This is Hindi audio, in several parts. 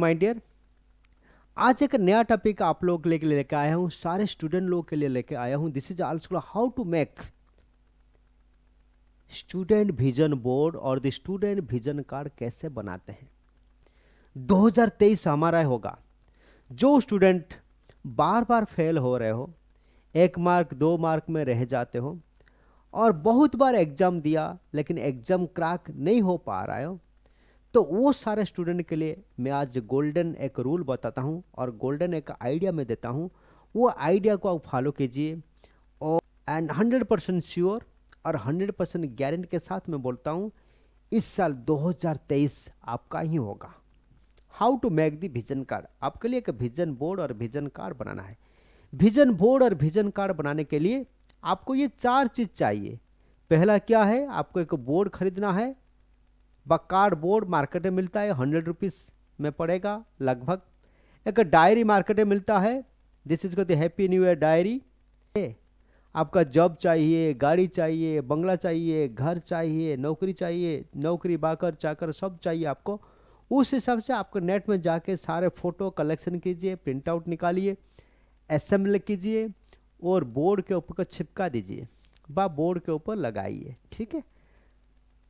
माय डियर, आज एक नया टॉपिक आप लोग के लिए लेके आया हूँ, सारे स्टूडेंट लोग के लिए लेके आया हूँ। This is also how to make student vision board और द स्टूडेंट विजन कार्ड कैसे बनाते हैं। 2023 हमारा होगा। जो स्टूडेंट बार बार फेल हो रहे हो, 1 मार्क 2 मार्क में रह जाते हो और बहुत बार एग्जाम दिया लेकिन एग्जाम क्रैक नहीं हो पा रहा हो, तो वो सारे स्टूडेंट के लिए मैं आज गोल्डन एक रूल बताता हूँ और गोल्डन एक आइडिया मैं देता हूँ। वो आइडिया को आप फॉलो कीजिए और एंड 100% श्योर और 100% गारंटी के साथ मैं बोलता हूँ, इस साल 2023 आपका ही होगा। How to make the vision card. आपके लिए एक विजन बोर्ड और विजन कार्ड बनाना है। विजन बोर्ड और विजन कार्ड बनाने के लिए आपको ये 4 चीज़ चाहिए। पहला क्या है, आपको एक बोर्ड खरीदना है। कार्ड बोर्ड मार्केट में मिलता है, 100 रुपीज़ में पड़ेगा लगभग। एक डायरी मार्केट में मिलता है, this is the happy new year diary. आपका जॉब चाहिए, गाड़ी चाहिए, बंगला चाहिए, घर चाहिए, नौकरी चाहिए, नौकरी बाकर चाकर सब चाहिए आपको। उस हिसाब से आपको नेट में जाके सारे फोटो कलेक्शन कीजिए, प्रिंट आउट निकालिए, असेंबल कीजिए और बोर्ड के ऊपर चिपका दीजिए, बोर्ड के ऊपर लगाइए। ठीक है,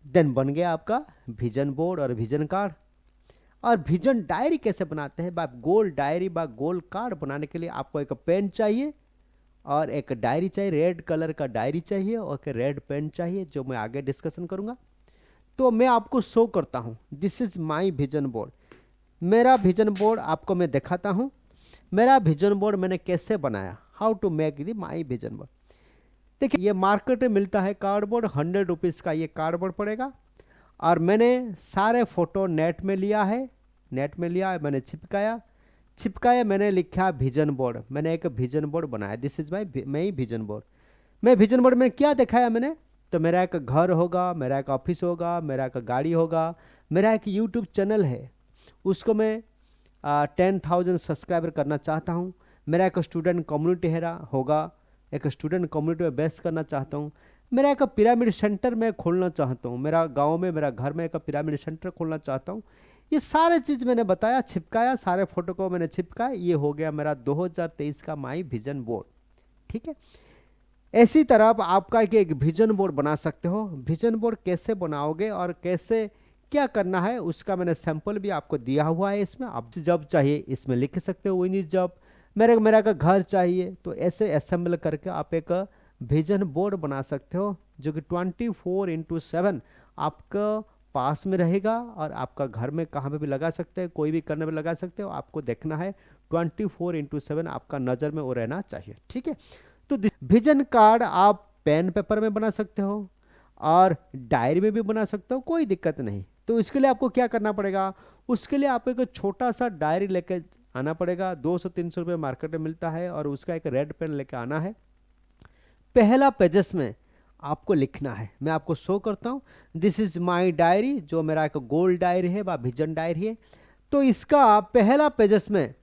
देन बन गया आपका विजन बोर्ड और विजन कार्ड। और विजन डायरी कैसे बनाते हैं, गोल डायरी गोल कार्ड बनाने के लिए आपको एक पेन चाहिए और एक डायरी चाहिए, रेड कलर का डायरी चाहिए और एक रेड पेन चाहिए, जो मैं आगे डिस्कशन करूंगा। तो मैं आपको शो करता हूं, this is my vision board. मेरा विजन बोर्ड आपको मैं दिखाता हूं। मेरा विजन बोर्ड मैंने कैसे बनाया, how to make the my vision board. देखिए, ये मार्केट में मिलता है कार्डबोर्ड, 100 रुपीज़ का ये कार्डबोर्ड पड़ेगा। और मैंने सारे फोटो नेट में लिया है, मैंने छिपकाया, मैंने लिखा विजन बोर्ड। मैंने एक विजन बोर्ड बनाया, this is my vision board. मैं विजन बोर्ड में क्या दिखाया मैंने, तो मेरा एक घर होगा, मेरा एक ऑफिस होगा, मेरा एक गाड़ी होगा, मेरा एक यूट्यूब चैनल है, उसको मैं 10,000 सब्सक्राइबर करना चाहता हूँ। मेरा एक स्टूडेंट कम्युनिटी होगा, एक स्टूडेंट कम्युनिटी में बेस्ट करना चाहता हूँ। मेरा एक पिरामिड सेंटर मैं खोलना चाहता हूँ, मेरा गांव में, मेरा घर में एक पिरामिड सेंटर खोलना चाहता हूँ। ये सारे चीज़ मैंने बताया, छिपकाया, सारे फोटो को मैंने छिपकाया। ये हो गया मेरा 2023 का माई विजन बोर्ड। ठीक है, ऐसी तरह आप आपका एक विजन बोर्ड बना सकते हो। विजन बोर्ड कैसे बनाओगे और कैसे क्या करना है, उसका मैंने सैंपल भी आपको दिया हुआ है इसमें। आप जब चाहिए इसमें लिख सकते हो, विन इज जब। मेरा का घर चाहिए, तो ऐसे असेंबल करके आप एक विजन बोर्ड बना सकते हो, जो कि 24/7 आपका पास में रहेगा और आपका घर में कहाँ पे भी लगा सकते हैं, कोई भी करने में लगा सकते हो। आपको देखना है 24/7 आपका नज़र में वो रहना चाहिए। ठीक है, तो विजन कार्ड आप पेन पेपर में बना सकते हो और डायरी में भी बना सकते हो, कोई दिक्कत नहीं। तो इसके लिए आपको क्या करना पड़ेगा, उसके लिए आपको एक छोटा सा डायरी लेके आना पड़ेगा। 200-300 रुपये मार्केट में मिलता है और उसका एक रेड पेन लेके आना है। पहला पेजेस में आपको लिखना है, मैं आपको शो करता हूँ। दिस इज माय डायरी, जो मेरा एक गोल डायरी है विजन डायरी है। तो इसका पहला पेजेस में,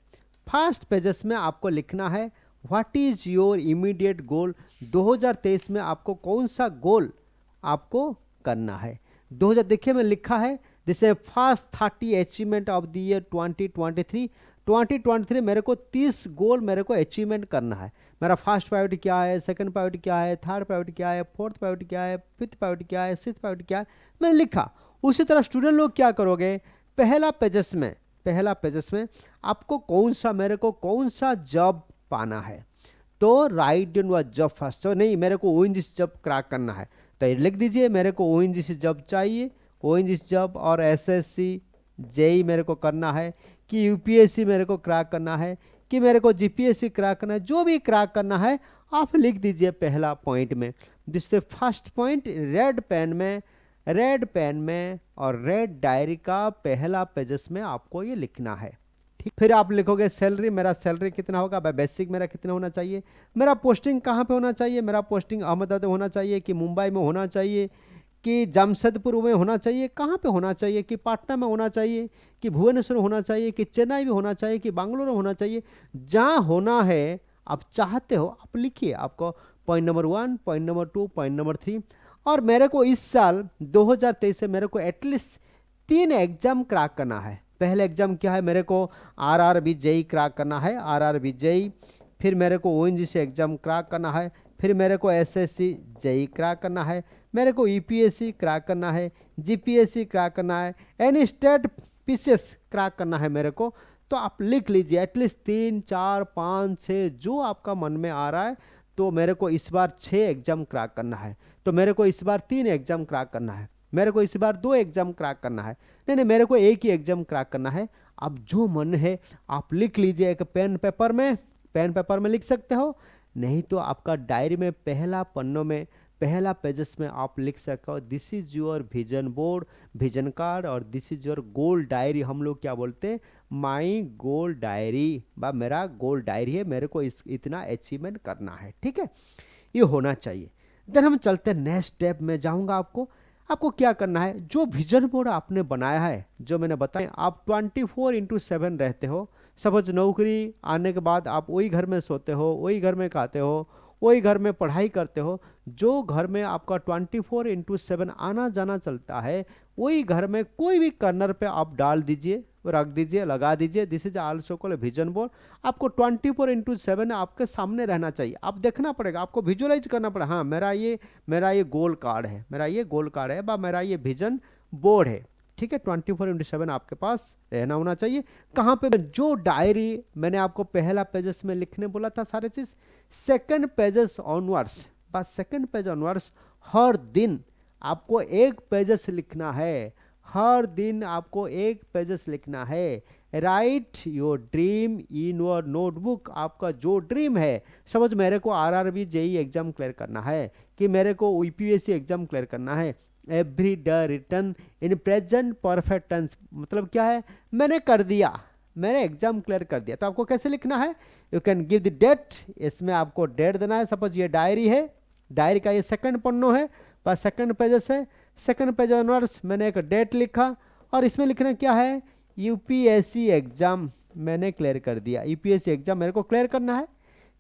फर्स्ट पेजेस में आपको लिखना है, व्हाट इज योर इमीडिएट गोल। 2023 में आपको कौन सा गोल आपको करना है। 2000 देखिए मैं लिखा है, दिस है first 30 achievement of the year 2023 मेरे को 30 गोल मेरे को अचीवमेंट करना है। मेरा फर्स्ट प्रायोरिटी क्या है, सेकंड प्रायोरिटी क्या है, थर्ड प्रायोरिटी क्या है, फोर्थ प्रायोरिटी क्या है, फिफ्थ प्रायोरिटी क्या है, सिक्स्थ प्रायोरिटी क्या है, मैंने लिखा। उसी तरह स्टूडेंट लोग क्या करोगे, पहला पेजेस में आपको मेरे को कौन सा जॉब पाना है, तो राइट डाउन व जॉब फर्स्ट। तो नहीं, मेरे को ओएनजीसी जॉब क्रैक करना है, तो लिख दीजिए मेरे को ओएनजीसी जॉब चाहिए, ओएनजीसी जॉब। और एसएससी जेई मेरे को करना है, कि यूपीएससी मेरे को क्रैक करना है, कि मेरे को जीपीएससी क्रैक करना है, जो भी क्रैक करना है आप लिख दीजिए पहला पॉइंट में। जिससे फर्स्ट पॉइंट रेड पेन में और रेड डायरी का पहला पेजेस में आपको ये लिखना है। ठीक, फिर आप लिखोगे सैलरी, मेरा सैलरी कितना होगा, बेसिक मेरा कितना होना चाहिए, मेरा पोस्टिंग कहाँ पे होना चाहिए, मेरा पोस्टिंग अहमदाबाद में होना चाहिए, कि मुंबई में होना चाहिए, कि जमशेदपुर में होना चाहिए, कहाँ पे होना चाहिए, कि पटना में होना चाहिए, कि भुवनेश्वर होना चाहिए, कि चेन्नई में होना चाहिए, कि बेंगलुरु में होना चाहिए। जहाँ होना है आप चाहते हो आप लिखिए। आपको point number 1, point number 2, point number 3। और मेरे को इस साल 2023 से मेरे को एटलीस्ट 3 एग्जाम क्रैक करना है। पहले एग्जाम क्या है, मेरे को आरआरबी जेई क्रैक करना है, आरआरबी जेई, फिर मेरे को ओएनजीसी एग्जाम क्रैक करना है, फिर मेरे को एसएससी जेई क्रैक करना है, मेरे को यूपीएससी क्रैक करना है, जीपीएससी क्रैक करना है, एनी स्टेट पीसीएस क्रैक करना है मेरे को। तो आप लिख लीजिए एटलीस्ट 3, 4, 5, 6 जो आपका मन में आ रहा है। तो मेरे को इस बार 6 एग्जाम क्रैक करना है, तो मेरे को इस बार 3 एग्जाम क्रैक करना है, मेरे को इस बार 2 एग्जाम क्रैक करना है, नहीं मेरे को एक ही एग्जाम क्रैक करना है। अब जो मन है आप लिख लीजिए, एक पेन पेपर में लिख सकते हो, नहीं तो आपका डायरी में पहला पन्नों में पहला पेजेस में आप लिख सकते हो this is your vision board, vision card, और this is your goal diary. हम लोग क्या बोलते हैं, माई गोल डायरी, बा मेरा गोल डायरी है, मेरे को इतना अचीवमेंट करना है, ठीक है, ये होना चाहिए। देन हम चलते हैं नेक्स्ट स्टेप में जाऊंगा। आपको क्या करना है, जो विजन बोर्ड आपने बनाया है, जो मैंने बताया, आप 24/7 रहते हो। सपोज नौकरी आने के बाद आप वही घर में सोते हो, वही घर में खाते हो, वही घर में पढ़ाई करते हो। जो घर में आपका 24/7 आना जाना चलता है, वही घर में कोई भी कर्नर पे आप डाल दीजिए, रख दीजिए, लगा दीजिए, this is also called vision board. आपको 24/7 आपके सामने रहना चाहिए, आप देखना पड़ेगा, आपको विजुअलाइज करना पड़ेगा, हाँ मेरा ये गोल कार्ड है, मेरा ये गोल कार्ड है, बा मेरा ये विजन बोर्ड है, ठीक है। 24/7 आपके पास रहना होना चाहिए। कहाँ पे, जो डायरी मैंने आपको पहला पेजेस में लिखने बोला था सारे चीज, सेकंड पेजेस ऑनवर्ड्स, बस सेकंड पेज ऑनवर्ड्स हर दिन आपको एक पेजेस लिखना है, हर दिन आपको एक पेजेस लिखना है। Right your dream in your notebook. आपका जो ड्रीम है, समझ मेरे को आरआरबी जेई एग्जाम क्लियर करना है, कि मेरे को यूपीएससी एग्जाम क्लियर करना है, every day return in present perfect tense, मतलब क्या है, मैंने कर दिया, मैंने एग्जाम क्लियर कर दिया। तो आपको कैसे लिखना है, you can give the date, इसमें आपको डेट देना है। सपोज ये डायरी है, डायरी का ये सेकंड पन्नो है, बस सेकंड पेजेस है, सेकंड पेज ऑनवर्ड्स मैंने एक डेट लिखा, और इसमें लिखना क्या है, यूपीएससी एग्जाम मैंने क्लियर कर दिया। यूपीएससी एग्जाम मेरे को क्लियर करना है,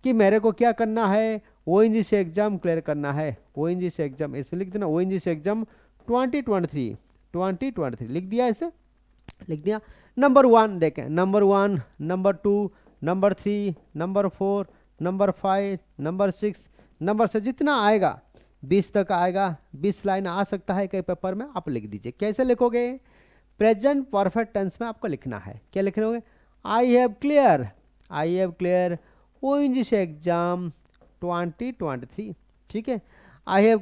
कि मेरे को क्या करना है, ओएनजीसी एग्जाम क्लियर करना है, ओएनजीसी एग्जाम, इसमें लिख देना ओएनजीसी एग्जाम 2023 लिख दिया, ऐसे लिख दिया। नंबर 1 देखें, number 1, number 2, number 3, number 4, number 5, number 6, number से जितना आएगा 20 तक आएगा, 20 लाइन आ सकता है कई पेपर में, आप लिख दीजिए। कैसे लिखोगे, प्रेजेंट परफेक्ट टेंस में आपको लिखना है। क्या लिखोगे, I have clear ONGC exam 2023, ठीक है। I have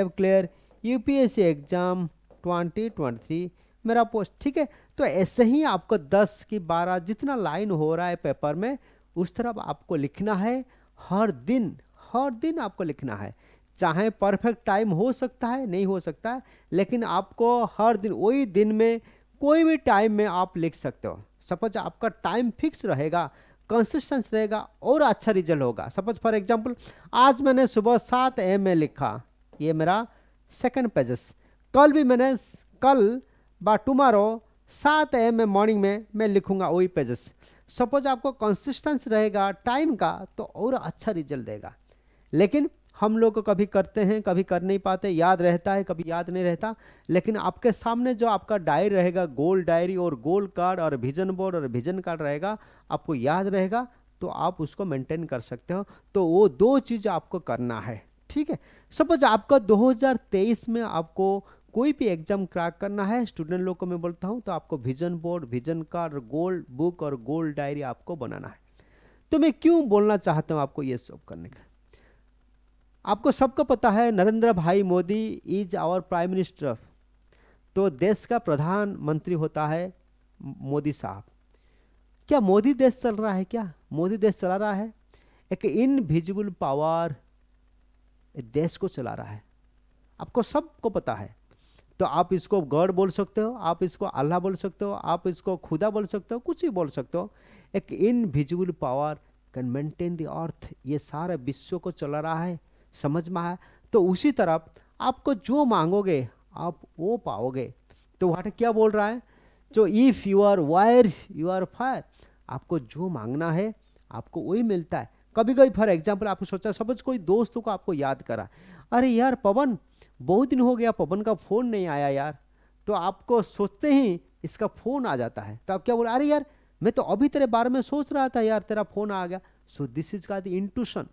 clear UPSC exam 2023 मेरा पोस्ट, ठीक है। तो ऐसे ही आपको 10 की 12 जितना लाइन हो रहा है पेपर में, उस तरफ आपको लिखना है। हर दिन आपको लिखना है, चाहे परफेक्ट टाइम हो सकता है, नहीं हो सकता है, लेकिन आपको हर दिन, वही दिन में कोई भी टाइम में आप लिख सकते हो। सपोज आपका टाइम फिक्स रहेगा, कंसिस्टेंस रहेगा, और अच्छा रिजल्ट होगा। सपोज फॉर एग्जांपल आज मैंने सुबह 7 AM में लिखा, ये मेरा सेकंड पेजेस, कल भी मैंने, कल बा टुमारो 7 AM में मॉर्निंग में मैं लिखूंगा वही पेजेस। सपोज आपको कंसिस्टेंस रहेगा टाइम का, तो और अच्छा रिजल्ट देगा। लेकिन हम लोग कभी करते हैं, कभी कर नहीं पाते, याद रहता है, कभी याद नहीं रहता। लेकिन आपके सामने जो आपका डायरी रहेगा, गोल डायरी और गोल कार्ड और विजन बोर्ड और विजन कार्ड रहेगा, आपको याद रहेगा, तो आप उसको मेंटेन कर सकते हो। तो वो 2 चीज़ आपको करना है, ठीक है। सपोज आपका 2023 में आपको कोई भी एग्जाम क्रैक करना है, स्टूडेंट लोग को मैं बोलता हूँ, तो आपको विजन बोर्ड, विजन कार्ड, गोल बुक और गोल डायरी आपको बनाना है। तो मैं क्यों बोलना चाहता हूँ आपको ये सब करने का, आपको सबको पता है Narendra Bhai Modi is our prime minister. तो देश का प्रधानमंत्री होता है मोदी साहब। क्या मोदी देश चल रहा है, क्या मोदी देश चला रहा है? एक इनविजिबल पावर देश को चला रहा है, आपको सबको पता है। तो आप इसको गॉड बोल सकते हो, आप इसको अल्लाह बोल सकते हो, आप इसको खुदा बोल सकते हो, कुछ भी बोल सकते हो। एक invisible power can maintain the earth, ये सारे विश्व को चला रहा है, समझ में आया? तो उसी तरफ आपको जो मांगोगे आप वो पाओगे। तो वहाँ क्या बोल रहा है, जो if you are wire you are fire, आपको जो मांगना है आपको वही मिलता है। कभी कभी फॉर एग्जाम्पल आपको सोचा, सपोज कोई दोस्तों को आपको याद करा, अरे यार पवन बहुत दिन हो गया, पवन का फ़ोन नहीं आया यार, तो आपको सोचते ही इसका फोन आ जाता है, तो आप क्या बोले, अरे यार मैं तो अभी तेरे बारे में सोच रहा था यार, तेरा फोन आ गया। सो दिस इज का द इंट्यूशन।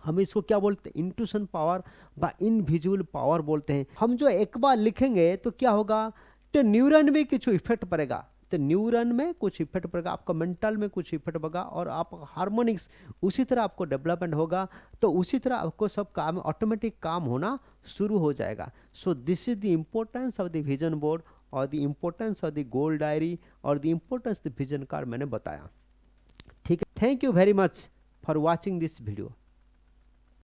हम इसको क्या बोलते हैं, इंट्यूशन पावर व इनविजिबल पावर बोलते हैं। हम जो एक बार लिखेंगे तो क्या होगा, तो न्यूरन में कुछ इफेक्ट पड़ेगा, तो न्यूरन में कुछ इफेक्ट पड़ेगा, आपका मेंटल में कुछ इफेक्ट पड़ेगा, और आप हार्मोनिक्स उसी तरह आपको डेवलपमेंट होगा, तो उसी तरह आपको सब काम ऑटोमेटिक काम होना शुरू हो जाएगा। So this is the importance of the vision board और the importance of the goal diary और the importance the vision card मैंने बताया। ठीक है, thank you very much for watching this video.